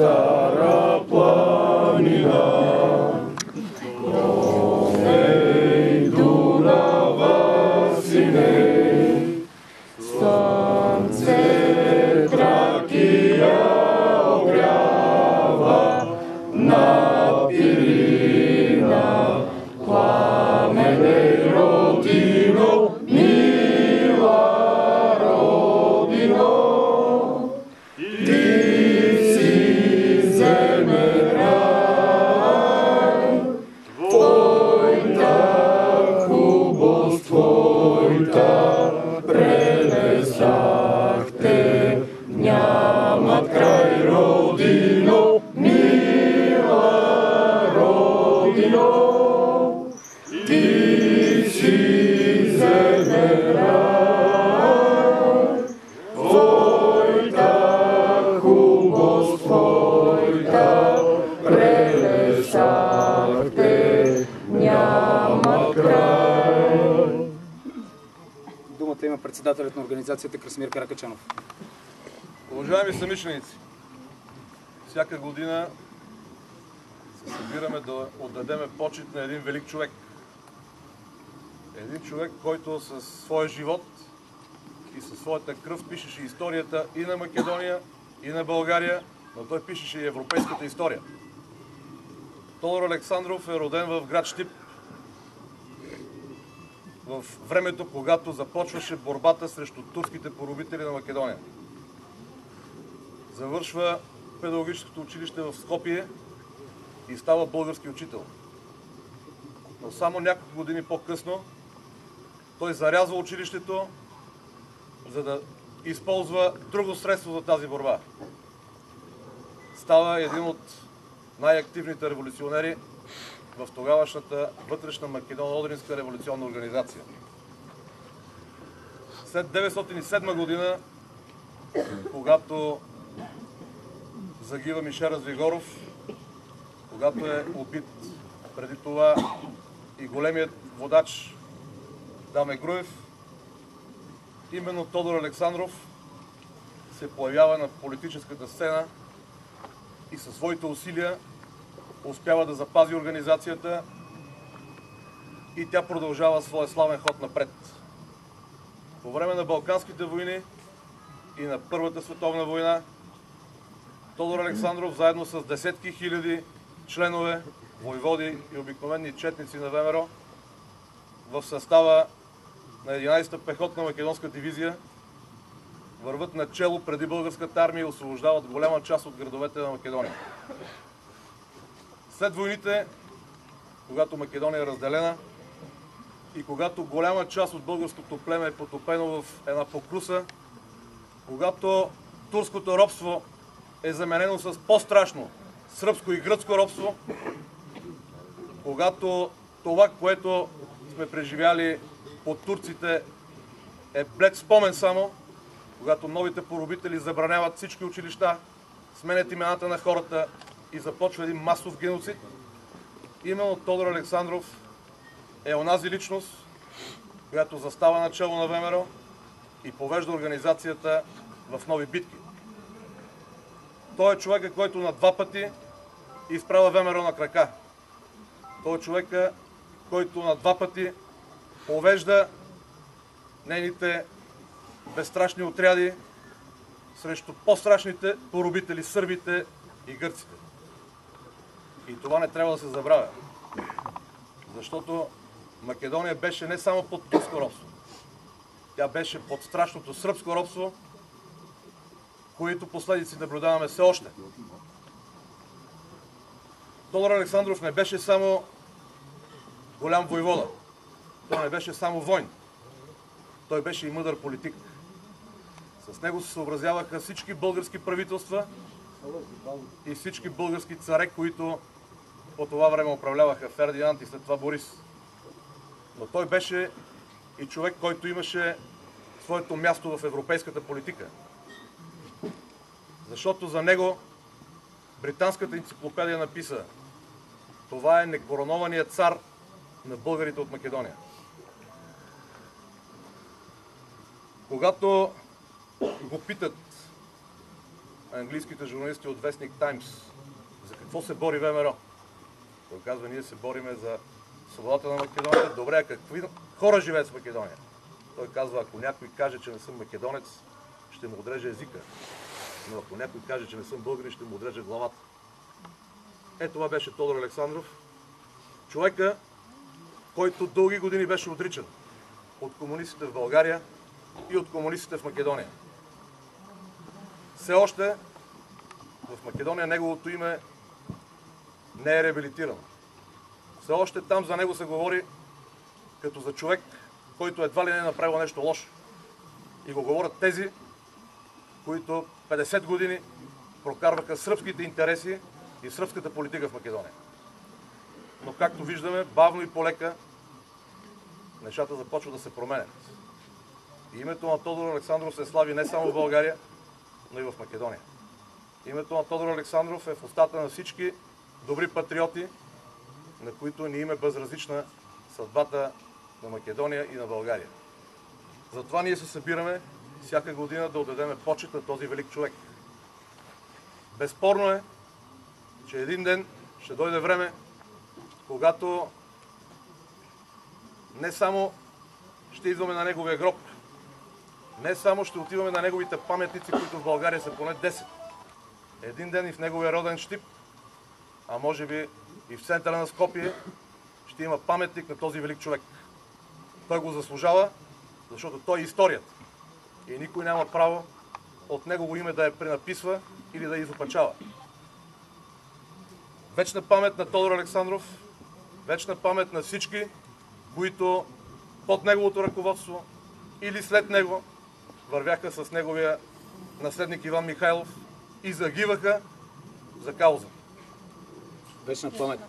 Стара планина, Дуней, Дунава, синей, слънце Тракия огрява, на Пирина, пламеней родино, мила родино. Ти си земен рай, твоята хубост, твоята пренесахте, нямат край родино, мила родино. Ти си земен рай, твоята хубост, твоята пренесахте, нямат край. Думата има председателят на организацията Красимир Каракачанов. Уважаеми съмишленици, всяка година се събираме да отдадеме почет на един велик човек. Един човек, който със своя живот и със своята кръв пишеше историята и на Македония, и на България, но той пишеше и европейската история. Тодор Александров е роден в град Щип, в времето, когато започваше борбата срещу турските поробители на Македония. Завършва педагогическото училище в Скопие и става български учител. Но само няколко години по-късно той зарязва училището, за да използва друго средство за тази борба. Става един от най-активните революционери в тогавашната вътрешна македоно-одринска революционна организация. След 1907 година, когато загива Мише Развигоров, когато е убит преди това и големият водач Даме Груев, именно Тодор Александров се появява на политическата сцена и със своите усилия успява да запази организацията и тя продължава своя славен ход напред. По време на Балканските войни и на Първата световна война Тодор Александров заедно с десетки хиляди членове, войводи и обикновени четници на ВМРО в състава на 11-та пехотна македонска дивизия върват начело преди българската армия и освобождават голяма част от градовете на Македония. След войните, когато Македония е разделена и когато голяма част от българското племе е потопено в една покруса, когато турското робство е заменено с по-страшно сръбско и гръцко робство, когато това, което сме преживяли под турците, е блед спомен само, когато новите поробители забраняват всички училища, сменят имената на хората и започва един масов геноцид, именно Тодор Александров е онази личност, която застава начело на ВМРО и повежда организацията в нови битки. Той е човека, който на два пъти изправя ВМРО на крака. Той е човека, който на два пъти повежда нейните безстрашни отряди срещу по-страшните поробители, сърбите и гърците. И това не трябва да се забравя. Защото Македония беше не само под турско робство. Тя беше под страшното сръбско робство, които последици наблюдаваме все още. Тодор Александров не беше само голям войвода. Той не беше само войн. Той беше и мъдър политик. С него се съобразяваха всички български правителства и всички български царе, които по това време управляваха Фердинанд и след това Борис. Но той беше и човек, който имаше своето място в европейската политика. Защото за него британската енциклопедия написа: това е некоронованият цар на българите от Македония. Когато го питат английските журналисти от вестник Таймс за какво се бори ВМРО. Той казва, ние се бориме за свободата на Македония. Добре, а какви хора живеят в Македония? Той казва, ако някой каже, че не съм македонец, ще му отреже езика. Но ако някой каже, че не съм българин, ще му отреже главата. Това беше Тодор Александров. Човека, който дълги години беше отричан от комунистите в България и от комунистите в Македония. Все още в Македония неговото име не е реабилитирано. Все още там за него се говори като за човек, който едва ли не е направил нещо лошо. И го говорят тези, които 50 години прокарваха сръбските интереси и сръбската политика в Македония. Но както виждаме, бавно и полека нещата започват да се променят. И името на Тодор Александров се слави не само в България, но и в Македония. Името на Тодор Александров е в устата на всички добри патриоти, на които ни им е безразлична съдбата на Македония и на България. Затова ние се събираме всяка година да отдадем почет на този велик човек. Безспорно е, че един ден ще дойде време, когато не само ще идваме на неговия гроб, не само ще отиваме на неговите паметници, които в България са поне 10. Един ден и в неговия роден Щип, а може би и в центъра на Скопие, ще има паметник на този велик човек. Той го заслужава, защото той е историята. И никой няма право от негово име да я пренаписва или да я изопачава. Вечна памет на Тодор Александров, вечна памет на всички, които под неговото ръководство или след него вървяха с неговия наследник Иван Михайлов и загиваха за кауза. Вечна памет.